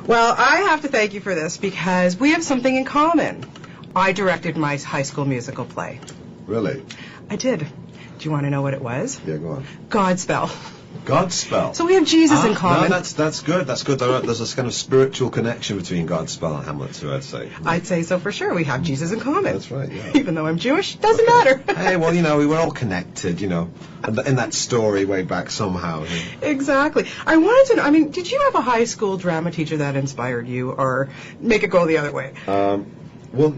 Well, I have to thank you for this because we have something in common. I directed my high school musical play. Really? I did. Do you want to know what it was? Yeah, go on. Godspell. Godspell. So we have Jesus in common. No, that's good. That's good. There's this kind of spiritual connection between Godspell and Hamlet too, I'd say. I'd say so for sure. We have Jesus in common. That's right, yeah. Even though I'm Jewish, doesn't matter. Hey, well, we were all connected, in that story way back somehow. Exactly. I wanted to know, did you have a high school drama teacher that inspired you, or make it go the other way? Well,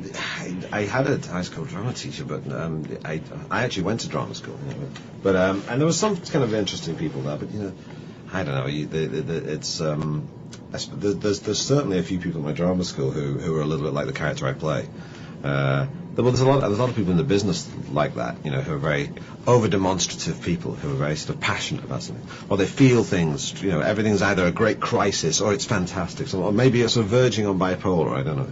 I had a high school drama teacher, but I actually went to drama school. But and there was some kind of interesting people there. But I don't know. There's certainly a few people in my drama school who are a little bit like the character I play. There's a lot of people in the business like that, who are very over-demonstrative people who are very sort of passionate about something, or they feel things. Everything's either a great crisis or it's fantastic, or maybe it's verging on bipolar. I don't know.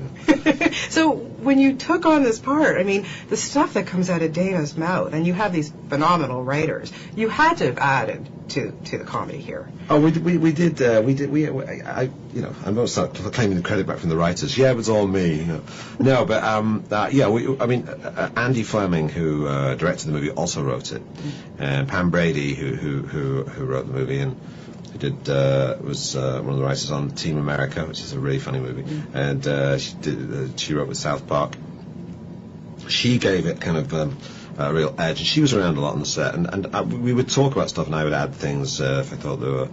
So when you took on this part, the stuff that comes out of Dana's mouth, and you have these phenomenal writers, you had to have added to the comedy here. Oh, we did. I'm not start claiming the credit back from the writers. Yeah, it was all me. No, but Andy Fleming, who directed the movie, also wrote it, and Pam Brady, who wrote the movie and who did was one of the writers on Team America, which is a really funny movie, and she wrote with South Park. She gave it kind of a real edge, and she was around a lot on the set, and we would talk about stuff, and I would add things if I thought they were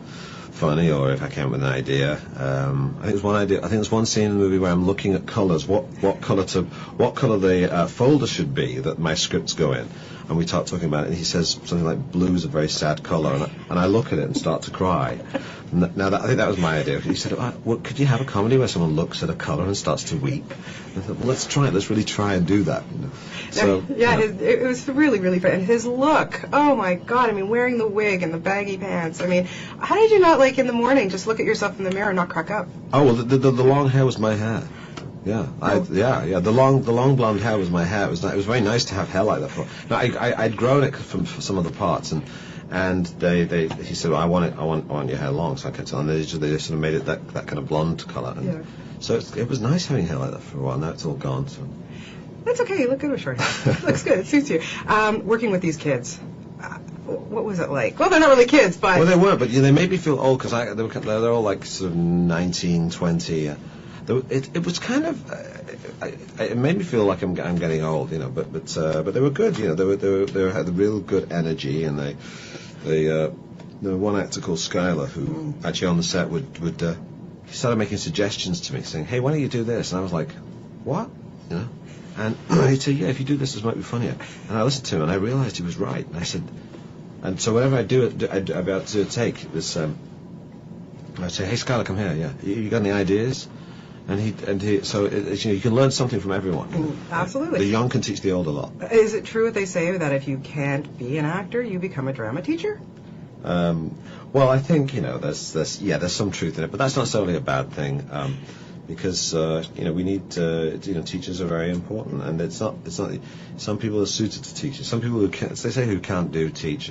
funny, or if I came up with an idea. I think there's one scene in the movie where I'm looking at colours, what colour the folder should be that my scripts go in, and we start talking about it, and he says something like blue is a very sad colour, and I look at it and start to cry. Now I think that was my idea. He said, could you have a comedy where someone looks at a colour and starts to weep? And I thought, well, let's really try and do that. So it was really, really fun. And his look, oh my God, wearing the wig and the baggy pants. How did you not, in the morning, just look at yourself in the mirror and not crack up? Oh, well, the long hair was my hair. Yeah, The long blonde hair was my hair. It was very nice to have hair like that. Now, I'd grown it from some of the parts, and he said, well, I want your hair long, so I kept it on. They just sort of made it that kind of blonde colour. So it was nice having hair like that for a while. Now it's all gone. So. That's okay. You look good with short hair. It looks good. It suits you. Working with these kids. What was it like? Well, they're not really kids, but... Well, they were, but they made me feel old, because they're all sort of 19, 20. It was kind of... it made me feel like I'm getting old, but they were good, they had a real good energy, and there was one actor called Skylar who actually on the set would he started making suggestions to me, saying, hey, why don't you do this? And I was like, what? And he'd say, yeah, if you do this might be funnier. And I listened to him, and I realized he was right. And I said, and so whenever I'd about to take this, I'd say, hey, Skylar, come here, yeah. You got any ideas? And so you can learn something from everyone. Absolutely. The young can teach the old a lot. Is it true what they say, that if you can't be an actor, you become a drama teacher? Well, I think, there's some truth in it, but that's not solely a bad thing. Because we need teachers are very important, and it's not some people are suited to teachers. Some people who can't do teach,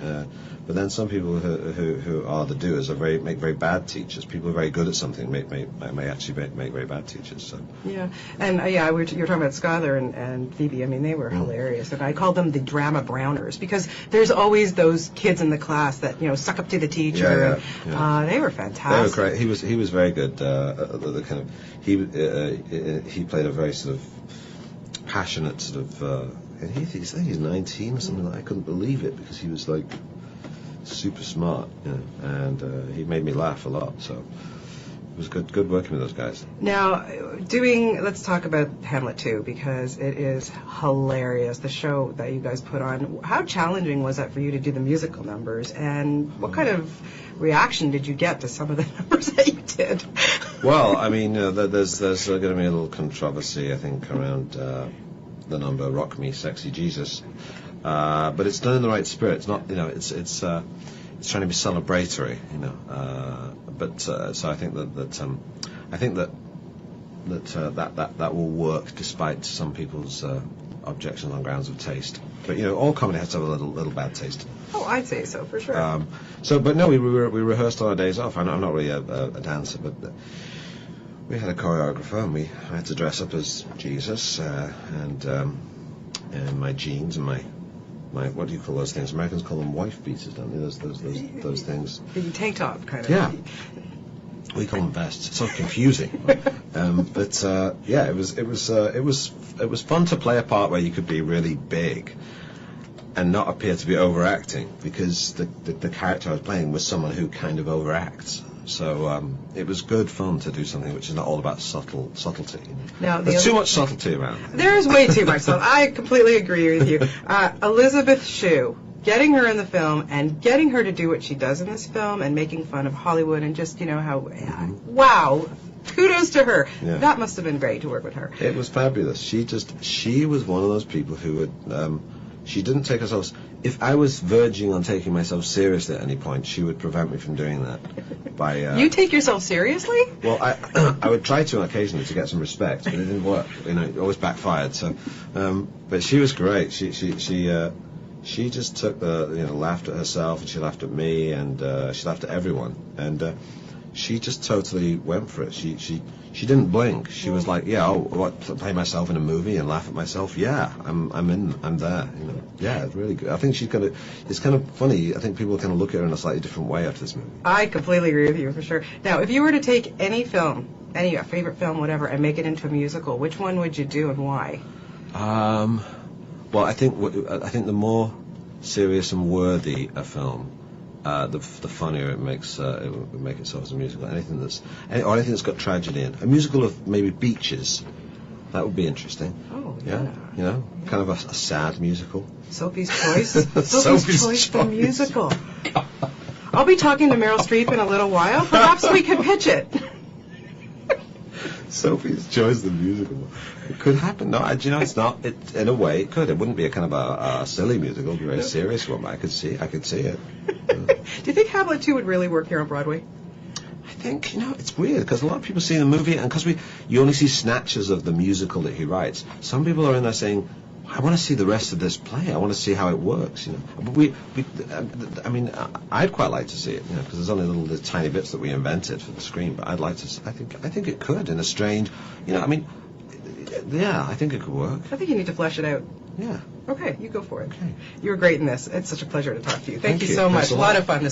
but then some people who are the doers make very bad teachers. People who are very good at something may actually make very bad teachers. So. Yeah, and you were talking about Skylar and Phoebe. They were hilarious, and I called them the drama browners, because there's always those kids in the class that suck up to the teacher. Yeah. They were fantastic. They were great. He was very good. The kind of he played a very sort of passionate sort of. I think he's 19 or something. I couldn't believe it, because he was super smart, and he made me laugh a lot. So it was good working with those guys. Now, let's talk about Hamlet 2, because it is hilarious, the show that you guys put on. How challenging was that for you to do the musical numbers, and what kind of reaction did you get to some of the numbers that you did? Well, there's going to be a little controversy, I think, around the number "Rock Me, Sexy Jesus," but it's done in the right spirit. It's not, it's trying to be celebratory, But so I think that will work despite some people's objections on grounds of taste. But all comedy has to have a little bad taste. Oh, I'd say so for sure. But no, we rehearsed on our days off. I'm not really a dancer, but we had a choreographer, and I had to dress up as Jesus, and my jeans and my what do you call those things? Americans call them wife beaters, don't they? Those things. The tank top kind of. Yeah. We call them vests. It's so confusing. But yeah, it was fun to play a part where you could be really big and not appear to be overacting, because the character I was playing was someone who kind of overacts. So it was good fun to do something which is not all about subtlety. Now, there's too much subtlety around. There's way too much subtlety. I completely agree with you. Elizabeth Shue, getting her in the film and getting her to do what she does in this film and making fun of Hollywood and just, how, wow, kudos to her. Yeah. That must have been great to work with her. It was fabulous. She was one of those people who would, she didn't take herself, if I was verging on taking myself seriously at any point, she would prevent me from doing that. You take yourself seriously? Well, I would try to occasionally to get some respect, but it didn't work. It always backfired. So, but she was great. She just took laughed at herself, and she laughed at me, and she laughed at everyone, and she just totally went for it. She didn't blink. She was like, yeah, play myself in a movie and laugh at myself? Yeah, I'm there. Yeah, it's really good. I think it's kind of funny. I think people kind of look at her in a slightly different way after this movie. I completely agree with you, for sure. Now, if you were to take any film, any favorite film, whatever, and make it into a musical, which one would you do and why? Well, I think the more serious and worthy a film, the funnier it makes it would make itself as a musical. Anything that's got tragedy in. A musical of maybe Beaches, that would be interesting. Oh, yeah. Kind of a sad musical. Sophie's Choice. Sophie's Choice for musical. I'll be talking to Meryl Streep in a little while. Perhaps we could pitch it. Sophie's Choice, the musical. It could happen. No, it's not. In a way, it could. It wouldn't be a kind of a silly musical. It'd be a very serious one. But I could see it. Do you think Hamlet 2 would really work here on Broadway? I think, it's weird, because a lot of people see the movie, and because you only see snatches of the musical that he writes, some people are in there saying, I want to see the rest of this play. I want to see how it works, But I'd quite like to see it, because there's only little tiny bits that we invented for the screen, but I'd like to, I think it could, in a strange, yeah, I think it could work. I think you need to flesh it out. Yeah. Okay, you go for it. Okay. You were great in this. It's such a pleasure to talk to you. Thank you so Thanks much. a A lot lot. of fun.